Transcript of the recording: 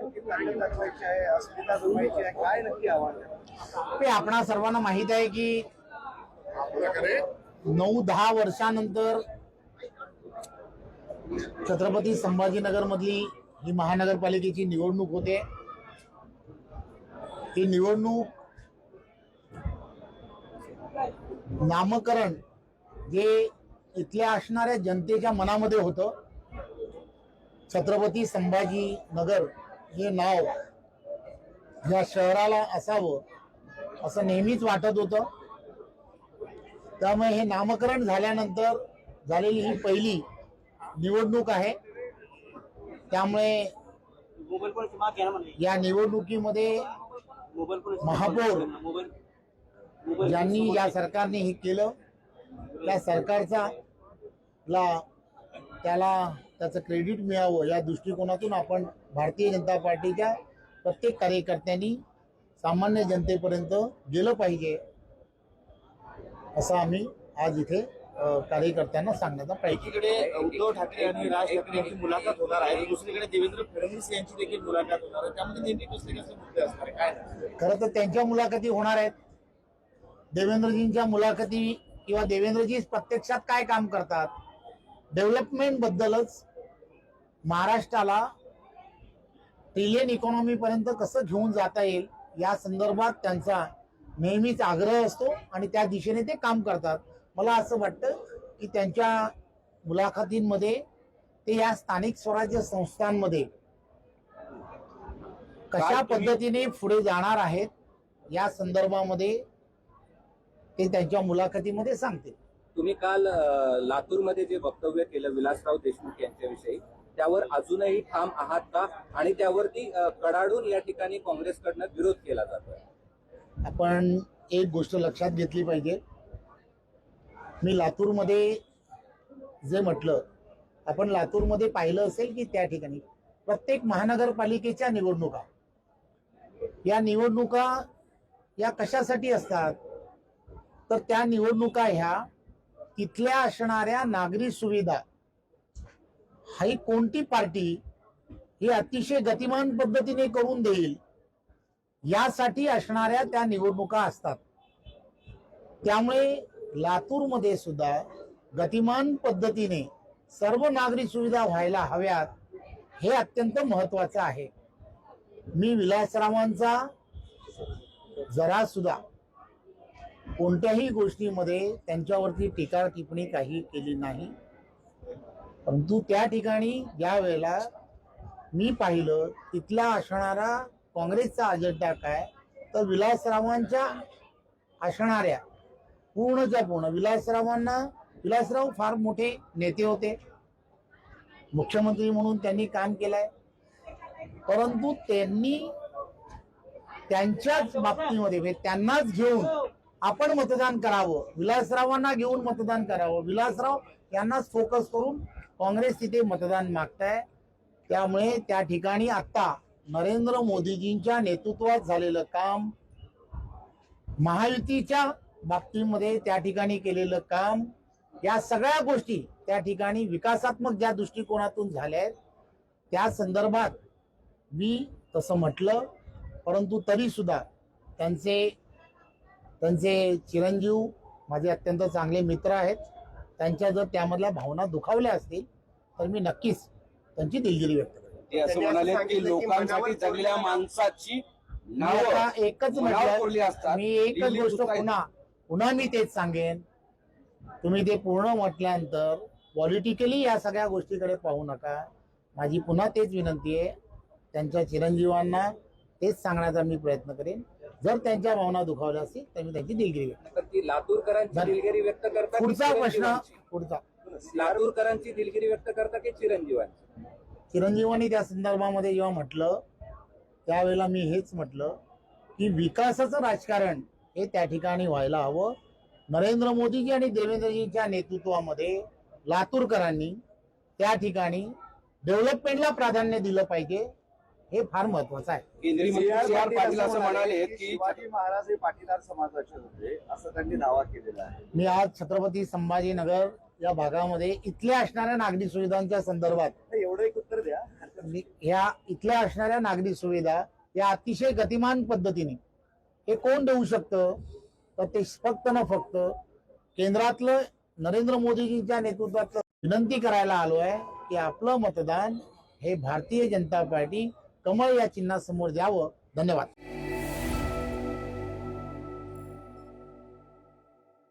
आणखी ताकद दाखवायची आहे, अस्मिता जमवायची आहे, काय नक्की आव्हान आहे? ते आपणा सर्वांना माहित आहे की 9-10 वर्षानंतर छत्रपती संभाजीनगर मधली ही महानगरपालिकेची निवडणूक होते। ही निवडणूक नामकरण जे इथल्या असणाऱ्या जनतेच्या मनामध्ये होतं, छत्रपती संभाजीनगर हे नाव या शहराला असावं असं नेहमीच वाटत होतं। त्यामुळे हे नामकरण झाल्यानंतर झालेली ही पहिली निवडणूक आहे। त्यामुळे या निवडणुकीमध्ये महापौर ज्यांनी या सरकारने हे केलं, त्या सरकारचा त्याचं क्रेडिट मिळावं या दृष्टिकोनातून आपण भारतीय जनता पार्टीच्या प्रत्येक कार्यकर्त्यांनी सामान्य जनतेपर्यंत गेलं पाहिजे असं आम्ही आज इथे कार्यकर्त्यांना सांगण्याचा प्रयत्न। एकीकडे उद्धव ठाकरे आणि राज ठाकरे यांची मुलाखत होणार आहे, दुसरीकडे देवेंद्र फडणवीस यांची देखील मुलाखत होणार आहे। त्यामध्ये नेमके कसले कसले मुद्दे असणार आहे, काय? खरं तर त्यांच्या मुलाखती होणार आहेत। देवेंद्रजींच्या मुलाखती किंवा देवेंद्रजी प्रत्यक्षात काय काम करतात, डेव्हलपमेंट बद्दलच, महाराष्ट्राला ट्रिलियन इकॉनॉमी पर्यंत कसं घेऊन जाता येईल या संदर्भात त्यांचा नेहमीच आग्रह असतो आणि त्या दिशेने ते काम करतात। मला असं वाटतं की त्यांच्या मुलाखतींमध्ये ते या स्थानिक स्वराज्य संस्थांमध्ये कशा पद्धतीने पुढे जाणार आहेत या संदर्भामध्ये ते त्यांच्या मुलाखतीमध्ये सांगतील। तुम्ही काल लातूरमध्ये जे वक्तव्य केलं विलासराव देशमुख यांच्याविषयी, त्यावर अजूनही ठाम आहात का? आणि त्यावरती कडाडून या ठिकाणी काँग्रेसकडनं विरोध केला जातोय। आपण एक गोष्ट लक्षात घेतली पाहिजे। मी लातूरमध्ये जे म्हटलं, आपण लातूरमध्ये पाहिलं असेल की त्या ठिकाणी प्रत्येक महानगरपालिकेच्या निवडणुका, या निवडणुका या कशासाठी असतात तर त्या निवडणुका ह्या तिथल्या असणाऱ्या नागरी सुविधा ही कोणती पार्टी ही अतिशय गतिमान पद्धतीने करून देईल यासाठी असणाऱ्या त्या निवडणुका असतात। त्यामुळे लातूरमध्ये सुद्धा गतिमान पद्धतीने सर्व नागरी सुविधा व्हायला हव्यात, हे अत्यंत महत्वाचं आहे। मी विलासरावांचा जरा सुद्धा कोणत्याही गोष्टीमध्ये त्यांच्यावरती टीका टिप्पणी काही केली नाही, परंतु त्या ठिकाणी ज्या वेळेला मी पाहिलं तिथला असणारा काँग्रेसचा अजेंडा काय तर विलासरावांच्या असणाऱ्या पूर्णच्या पूर्ण विलासराव फार मोठे नेते होते, मुख्यमंत्री म्हणून त्यांनी काम केलंय, परंतु त्यांनी त्यांच्याच बाबतीमध्ये त्यांनाच घेऊन आपण मतदान करावं, विलासरावांना घेऊन मतदान करावं, विलासराव यांनाच फोकस करून काँग्रेस तिथे मतदान मागताय। त्यामुळे त्या ठिकाणी आता नरेंद्र मोदीजींच्या नेतृत्वात झालेलं काम, महायुतीच्या बाबतीमध्ये त्या ठिकाणी केलेलं काम, या सगळ्या गोष्टी त्या ठिकाणी विकासात्मक ज्या दृष्टिकोनातून झाल्या आहेत त्या संदर्भात मी तसं म्हटलं, परंतु तरी सुद्धा त्यांचे चिरंजीव माझे अत्यंत चांगले मित्र आहेत, त्यांच्या जर त्यामधल्या भावना दुखावल्या असतील तर मी नक्कीच त्यांची दिलगिरी व्यक्त करेन। ते असं म्हणाले की लोकांसाठी जगलेल्या माणसाची एकच म्हटलं मी, एकच गोष्ट पुन्हा मी तेच सांगेन, तुम्ही ते पूर्ण म्हटल्यानंतर पॉलिटिकली या सगळ्या गोष्टीकडे पाहू नका। माझी पुन्हा तेच विनंती आहे, त्यांच्या चिरंजीवांना तेच सांगण्याचा मी प्रयत्न करेन। जर त्यांच्या भावना दुखावल्या असतील तर मी त्यांची दिलगिरी व्यक्त करेन। लातूरकरांची दिलगिरी व्यक्त करता, पुढचा प्रश्न पुढचा लातूरकरांची दिलगिरी व्यक्त करता की चिरंजीवांची? चिरंजीवांनी त्या संदर्भामध्ये जेव्हा म्हटलं त्यावेळेला मी हेच म्हटलं की विकासाचं राजकारण हे त्या ठिकाणी व्हायला हवं। नरेंद्र मोदीजी आणि देवेंद्रजींच्या नेतृत्वामध्ये लातूरकरांनी त्या ठिकाणी डेव्हलपमेंटला प्राधान्य दिलं पाहिजे, हे फार महत्वाचं आहे। केंद्रीय मंत्री सी आर पाटील असं म्हणाले की शिवाजी महाराज हे पाटीदार समाजाचे होते असं त्यांनी दावा केलेला आहे। मी आज छत्रपती संभाजीनगर या भागामध्ये इथल्या असणाऱ्या नागरी सुविधांच्या संदर्भात एवढं एक उत्तर द्या। ह्या इथल्या असणाऱ्या नागरी सुविधा या अतिशय गतिमान पद्धतीने हे कोण देऊ शकतं? तर ते फक्त ना फक्त केंद्रातलं नरेंद्र मोदीजींच्या नेतृत्वात विनंती करायला आलो आहे की आपलं मतदान हे भारतीय जनता पार्टी कमळ या चिन्हासमोर द्यावं. धन्यवाद.